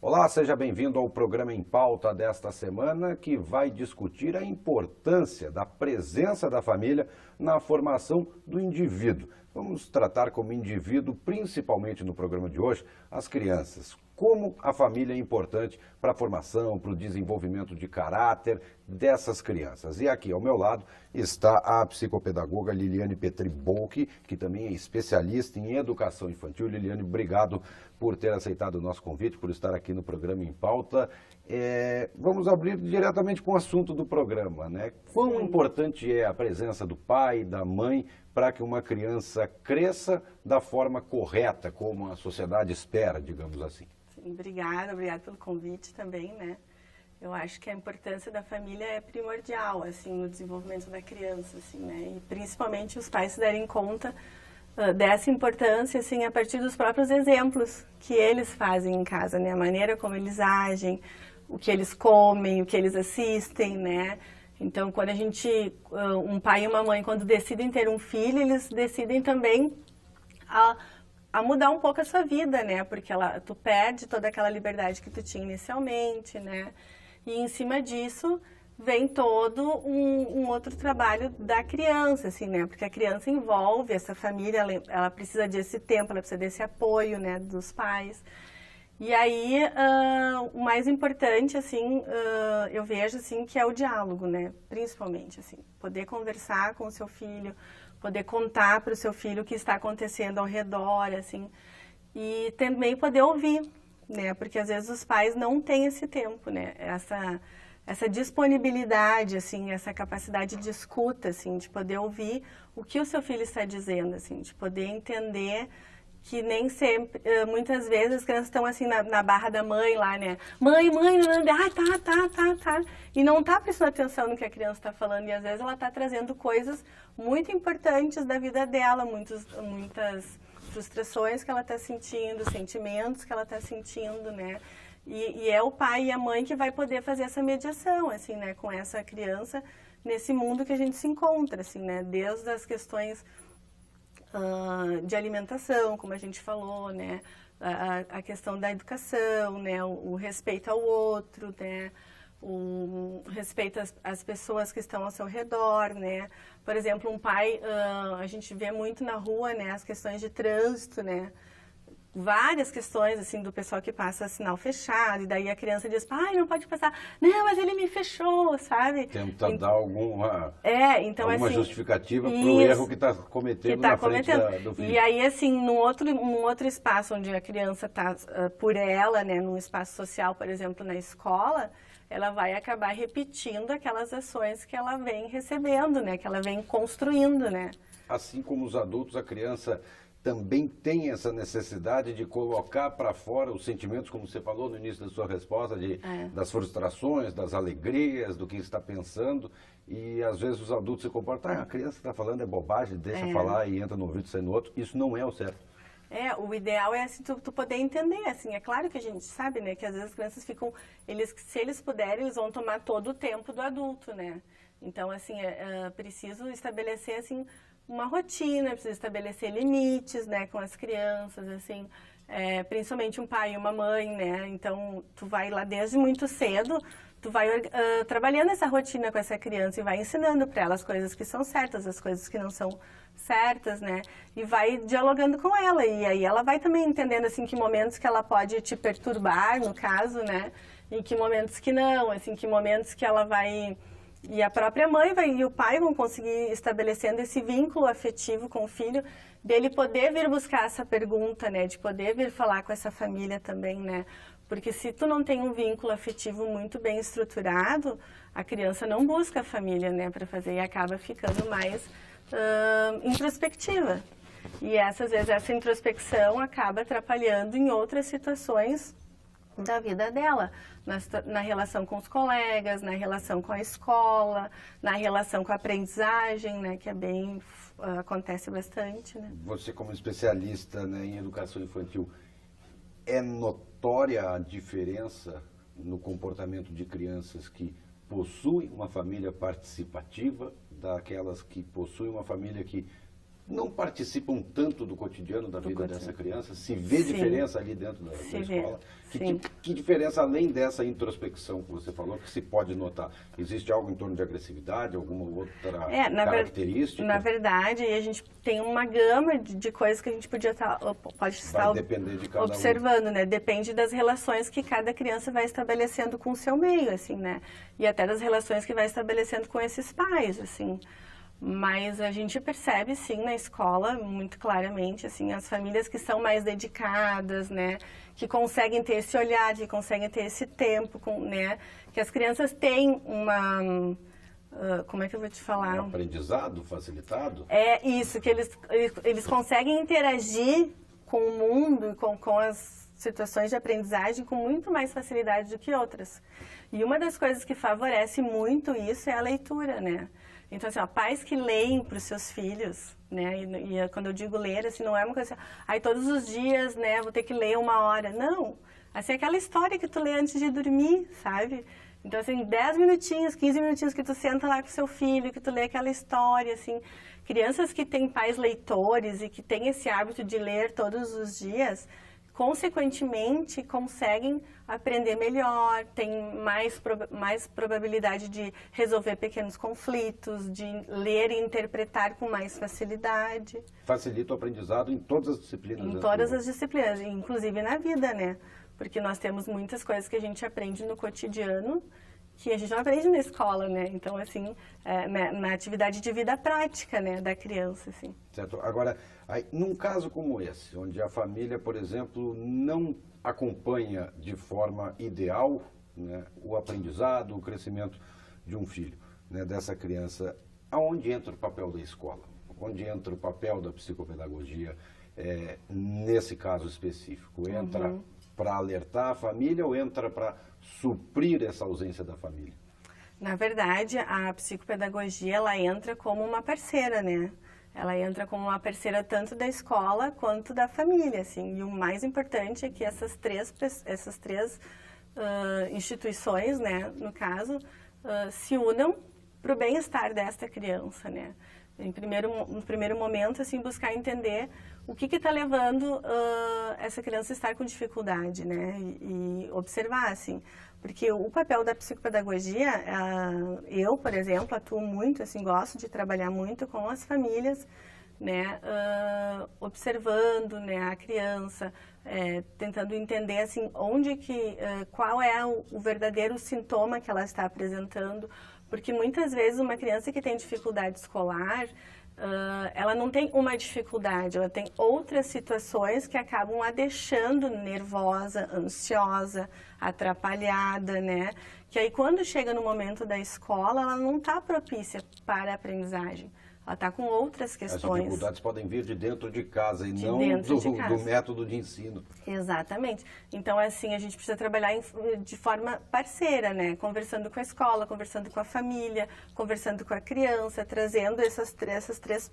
Olá, seja bem-vindo ao programa Em Pauta desta semana, que vai discutir a importância da presença da família na formação do indivíduo. Vamos tratar como indivíduo, principalmente no programa de hoje, as crianças. Como a família é importante para a formação, para o desenvolvimento de caráter dessas crianças. E aqui ao meu lado está a psicopedagoga Liliane Petri-Bolch, que também é especialista em educação infantil. Liliane, obrigado por ter aceitado o nosso convite, por estar aqui no programa Em Pauta. Vamos abrir diretamente com o assunto do programa, né? Quão importante é a presença do pai, da mãe, para que uma criança cresça da forma correta, como a sociedade espera, digamos assim? Obrigada pelo convite também, né? Eu acho que a importância da família é primordial, assim, no desenvolvimento da criança, assim, né? E principalmente os pais se darem conta dessa importância, assim, a partir dos próprios exemplos que eles fazem em casa, né? A maneira como eles agem, o que eles comem, o que eles assistem, né? Então, quando um pai e uma mãe, quando decidem ter um filho, eles decidem também a mudar um pouco a sua vida, né? Porque tu perde toda aquela liberdade que tu tinha inicialmente, né? E em cima disso vem todo um outro trabalho da criança, assim, né? Porque a criança envolve essa família, ela precisa desse tempo, ela precisa desse apoio, né? Dos pais. E aí, o mais importante, assim, eu vejo, assim, que é o diálogo, né? Principalmente, assim, poder conversar com o seu filho, poder contar para o seu filho o que está acontecendo ao redor, assim, e também poder ouvir, né? Porque às vezes os pais não têm esse tempo, né? Essa disponibilidade, assim, essa capacidade de escuta, assim, de poder ouvir o que o seu filho está dizendo, assim, de poder entender que nem sempre, muitas vezes as crianças estão assim na barra da mãe lá, né? Mãe, tá. E não tá prestando atenção no que a criança está falando. E às vezes ela está trazendo coisas muito importantes da vida dela, muitas frustrações que ela está sentindo, sentimentos que ela está sentindo, né? E é o pai e a mãe que vai poder fazer essa mediação, assim, né? Com essa criança nesse mundo que a gente se encontra, assim, né? Desde as questões de alimentação, como a gente falou, né? A questão da educação, né? O respeito ao outro, né? O respeito às pessoas que estão ao seu redor, né? Por exemplo, um pai, a gente vê muito na rua, né? As questões de trânsito, né? Várias questões, assim, do pessoal que passa sinal fechado, e daí a criança diz, pai, não pode passar. Não, mas ele me fechou, sabe? Tenta dar alguma assim, justificativa para o erro que está cometendo na frente do filho. E aí, assim, num outro espaço onde a criança está por ela, né, num espaço social, por exemplo, na escola, ela vai acabar repetindo aquelas ações que ela vem recebendo, né, que ela vem construindo, né? Assim como os adultos, a criança também tem essa necessidade de colocar para fora os sentimentos, como você falou no início da sua resposta, das frustrações, das alegrias, do que está pensando. E às vezes os adultos se comportam, a criança está falando é bobagem, deixa falar e entra no ouvido e sai no outro. Isso não é o certo. O ideal é assim, tu poder entender, assim, é claro que a gente sabe, né, que às vezes as crianças ficam, se eles puderem, eles vão tomar todo o tempo do adulto, né? Então, assim, é preciso estabelecer, assim, uma rotina, precisa estabelecer limites, né, com as crianças, assim, principalmente um pai e uma mãe, né, então tu vai lá desde muito cedo, tu vai trabalhando essa rotina com essa criança e vai ensinando para ela as coisas que são certas, as coisas que não são certas, né, e vai dialogando com ela, e aí ela vai também entendendo, assim, que momentos que ela pode te perturbar, no caso, né, e que momentos que não, assim, que momentos que ela vai... E a própria mãe e o pai vão conseguir estabelecendo esse vínculo afetivo com o filho, dele poder vir buscar essa pergunta, né? De poder vir falar com essa família também, né? Porque se tu não tem um vínculo afetivo muito bem estruturado, a criança não busca a família, né? Para fazer e acaba ficando mais introspectiva. E às vezes essa introspecção acaba atrapalhando em outras situações da vida dela, na relação com os colegas, na relação com a escola, na relação com a aprendizagem, né, que acontece bastante, né? Você, como especialista, né, em educação infantil, é notória a diferença no comportamento de crianças que possuem uma família participativa, daquelas que possuem uma família que não participam tanto do cotidiano da vida dessa criança? Se vê Sim. diferença ali dentro da escola? Sim. Que diferença, além dessa introspecção que você falou, que se pode notar? Existe algo em torno de agressividade, alguma outra característica? Na verdade, a gente tem uma gama de coisas que a gente pode estar depender de cada observando, né? Depende das relações que cada criança vai estabelecendo com o seu meio, assim, né? E até das relações que vai estabelecendo com esses pais, assim. Mas a gente percebe, sim, na escola, muito claramente, assim, as famílias que são mais dedicadas, né, que conseguem ter esse olhar, que conseguem ter esse tempo, né, que as crianças têm uma, como é que eu vou te falar? Um aprendizado facilitado? É isso, que eles conseguem interagir com o mundo, com as situações de aprendizagem com muito mais facilidade do que outras. E uma das coisas que favorece muito isso é a leitura, né? Então, assim, ó, pais que leem para os seus filhos, né? E quando eu digo ler, assim, não é uma coisa assim, aí todos os dias, né, vou ter que ler 1 hora. Não. Assim, aquela história que tu lê antes de dormir, sabe? Então, assim, 10 minutinhos, 15 minutinhos que tu senta lá com o seu filho, que tu lê aquela história, assim. Crianças que têm pais leitores e que têm esse hábito de ler todos os dias, consequentemente, conseguem aprender melhor, têm mais probabilidade de resolver pequenos conflitos, de ler e interpretar com mais facilidade. Facilita o aprendizado em todas as disciplinas. Em todas as disciplinas, inclusive na vida, né? Porque nós temos muitas coisas que a gente aprende no cotidiano que a gente não aprende na escola, né? Então, assim, na atividade de vida prática, né, da criança, assim. Certo. Agora, aí, num caso como esse, onde a família, por exemplo, não acompanha de forma ideal, né, o aprendizado, o crescimento de um filho, né, dessa criança, aonde entra o papel da escola? Onde entra o papel da psicopedagogia nesse caso específico? Entra para alertar a família ou entra para suprir essa ausência da família? Na verdade, a psicopedagogia, ela entra como uma parceira, né? Ela entra como uma parceira tanto da escola quanto da família, assim. E o mais importante é que essas três instituições, né, no caso, se unam para o bem-estar desta criança, né? No primeiro momento, assim, buscar entender o que está levando essa criança a estar com dificuldade, né? E observar, assim, porque o papel da psicopedagogia, eu, por exemplo, atuo muito, assim, gosto de trabalhar muito com as famílias, né? Observando, né, a criança, tentando entender, assim, qual é o verdadeiro sintoma que ela está apresentando. Porque muitas vezes uma criança que tem dificuldade escolar, ela não tem uma dificuldade, ela tem outras situações que acabam a deixando nervosa, ansiosa, atrapalhada, né? Que aí quando chega no momento da escola, ela não está propícia para a aprendizagem. Ela está com outras questões. As dificuldades podem vir de dentro de casa e não do método de ensino. Exatamente. Então, assim, a gente precisa trabalhar de forma parceira, né? Conversando com a escola, conversando com a família, conversando com a criança, trazendo essas três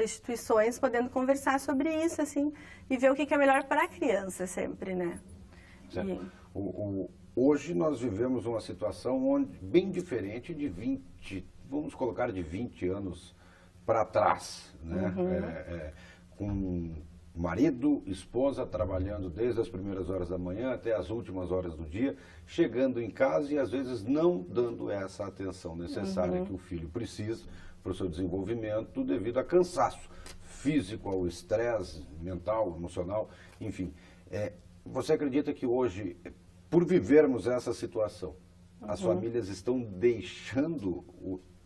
instituições, podendo conversar sobre isso, assim, e ver o que é melhor para a criança sempre, né? Certo. Hoje nós vivemos uma situação bem diferente de 20, vamos colocar de 20 anos para trás, né? Com marido, esposa trabalhando desde as primeiras horas da manhã até as últimas horas do dia, chegando em casa e às vezes não dando essa atenção necessária que o filho precisa para o seu desenvolvimento devido a cansaço físico, ao estresse mental, emocional, enfim. Você acredita que hoje, por vivermos essa situação, as famílias estão deixando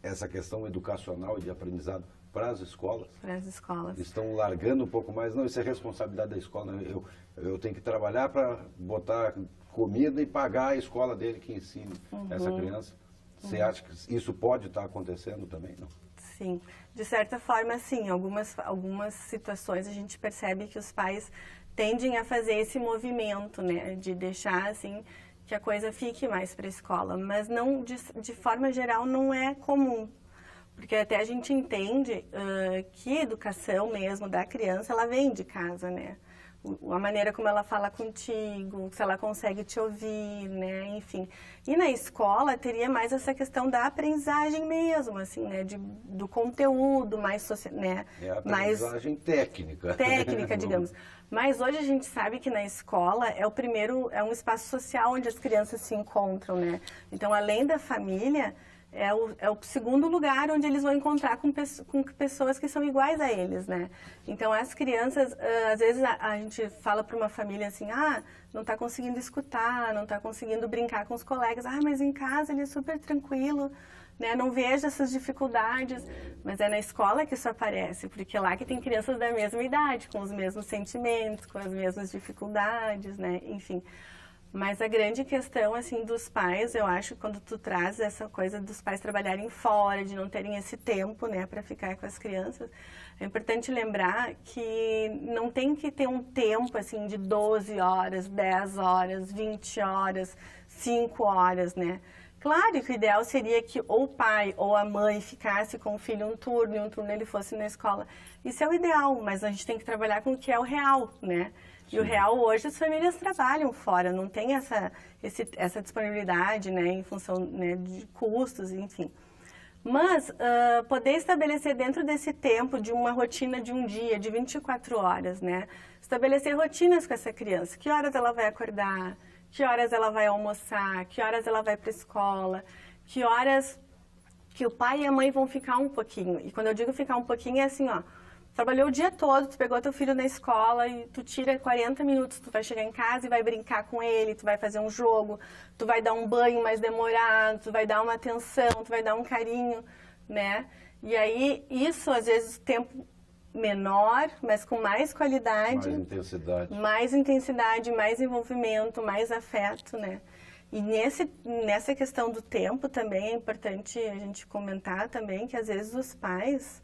essa questão educacional e de aprendizado para as escolas? Para as escolas. Estão largando um pouco mais. Não, isso é responsabilidade da escola. Eu tenho que trabalhar para botar comida e pagar a escola dele que ensine essa criança. Você acha que isso pode estar acontecendo também? Não? Sim. De certa forma, sim. Algumas situações a gente percebe que os pais tendem a fazer esse movimento, né? De deixar, assim, que a coisa fique mais para a escola, mas não, de forma geral não é comum, porque até a gente entende que a educação mesmo da criança, ela vem de casa, né? a maneira como ela fala contigo, se ela consegue te ouvir, né, enfim. E na escola teria mais essa questão da aprendizagem mesmo, assim, né, do conteúdo mais, né, É a mais aprendizagem técnica. técnica, digamos. Mas hoje a gente sabe que na escola é um espaço social onde as crianças se encontram, né. Então, além da família, é o segundo lugar onde eles vão encontrar com pessoas que são iguais a eles, né? Então, as crianças, às vezes a gente fala para uma família assim, não está conseguindo escutar, não está conseguindo brincar com os colegas, mas em casa ele é super tranquilo, né? Não vejo essas dificuldades, mas é na escola que isso aparece, porque é lá que tem crianças da mesma idade, com os mesmos sentimentos, com as mesmas dificuldades, né? Enfim. Mas a grande questão, assim, dos pais, eu acho, quando tu traz essa coisa dos pais trabalharem fora, de não terem esse tempo, né, para ficar com as crianças, é importante lembrar que não tem que ter um tempo, assim, de 12 horas, 10 horas, 20 horas, 5 horas, né? Claro que o ideal seria que ou o pai ou a mãe ficasse com o filho um turno e um turno ele fosse na escola. Isso é o ideal, mas a gente tem que trabalhar com o que é o real, né? E o real hoje, as famílias trabalham fora, não tem essa disponibilidade, né, em função, né, de custos, enfim. Mas poder estabelecer dentro desse tempo de uma rotina de um dia, de 24 horas, né, estabelecer rotinas com essa criança. Que horas ela vai acordar, que horas ela vai almoçar, que horas ela vai para a escola, que horas que o pai e a mãe vão ficar um pouquinho. E quando eu digo ficar um pouquinho é assim, ó, trabalhou o dia todo, tu pegou teu filho na escola e tu tira 40 minutos, tu vai chegar em casa e vai brincar com ele, tu vai fazer um jogo, tu vai dar um banho mais demorado, tu vai dar uma atenção, tu vai dar um carinho, né? E aí, isso, às vezes, tempo menor, mas com mais qualidade. Mais intensidade. Mais intensidade, mais envolvimento, mais afeto, né? E nessa questão do tempo também é importante a gente comentar também que, às vezes, os pais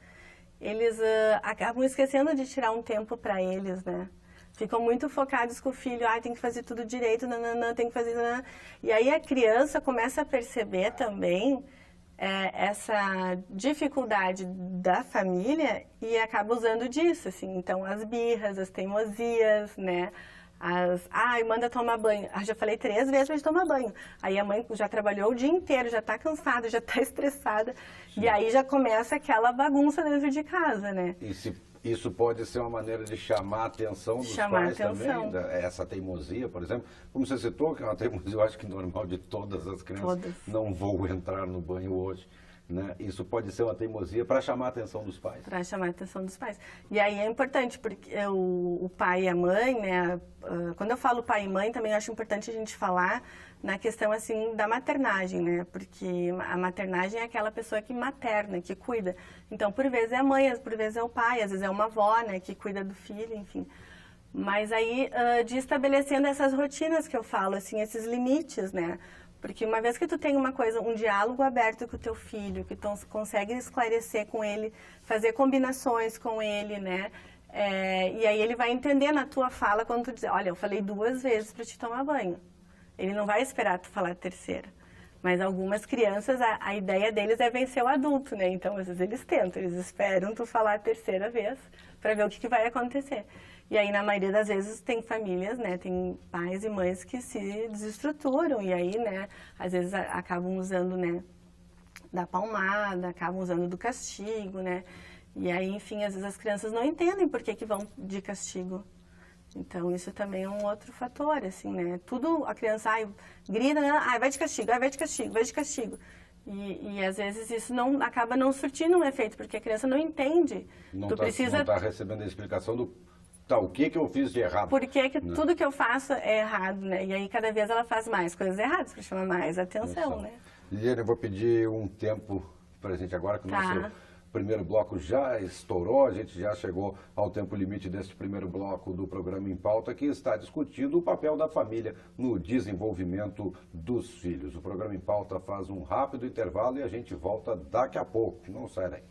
eles acabam esquecendo de tirar um tempo para eles, né? Ficam muito focados com o filho, tem que fazer tudo direito, nananã, tem que fazer... Nananã. E aí a criança começa a perceber também essa dificuldade da família e acaba usando disso, assim. Então, as birras, as teimosias, né? Manda tomar banho. Já falei 3 vezes para tomar banho. Aí a mãe já trabalhou o dia inteiro, já está cansada, já está estressada. Sim. E aí já começa aquela bagunça dentro de casa, né? Isso pode ser uma maneira de chamar a atenção dos pais também, essa teimosia, por exemplo. Como você citou, que é uma teimosia, eu acho que normal de todas as crianças. Todas. Não vou entrar no banho hoje. Né? Isso pode ser uma teimosia para chamar a atenção dos pais. Para chamar a atenção dos pais. E aí é importante, porque o pai e a mãe, né? Quando eu falo pai e mãe, também acho importante a gente falar na questão, assim, da maternagem, né? Porque a maternagem é aquela pessoa que materna, que cuida. Então, por vezes é a mãe, por vezes é o pai, às vezes é uma avó, né? Que cuida do filho, enfim. Mas aí, de estabelecendo essas rotinas que eu falo, assim, esses limites, né? Porque uma vez que tu tem um diálogo aberto com o teu filho, que tu consegue esclarecer com ele, fazer combinações com ele, né? E aí ele vai entender na tua fala quando tu dizer, olha, eu falei 2 vezes para te tomar banho. Ele não vai esperar tu falar a terceira. Mas algumas crianças, a ideia deles é vencer o adulto, né? Então, às vezes eles tentam, eles esperam tu falar a terceira vez para ver o que vai acontecer. E aí, na maioria das vezes, tem famílias, né, tem pais e mães que se desestruturam e aí, né, às vezes acabam usando, né, da palmada, acabam usando do castigo, né, e aí, enfim, às vezes as crianças não entendem por que vão de castigo. Então, isso também é um outro fator, assim, né, tudo, a criança, grita, vai de castigo, vai de castigo, vai de castigo. E às vezes isso acaba não surtindo um efeito, porque a criança não entende. Não está recebendo a explicação do... o que eu fiz de errado? Por que tudo que eu faço é errado, né? E aí, cada vez ela faz mais coisas erradas para chamar mais atenção, né? Liliane, eu vou pedir um tempo para a gente agora, que o nosso primeiro bloco já estourou, a gente já chegou ao tempo limite desse primeiro bloco do programa Em Pauta, que está discutindo o papel da família no desenvolvimento dos filhos. O programa Em Pauta faz um rápido intervalo e a gente volta daqui a pouco. Não sai daí.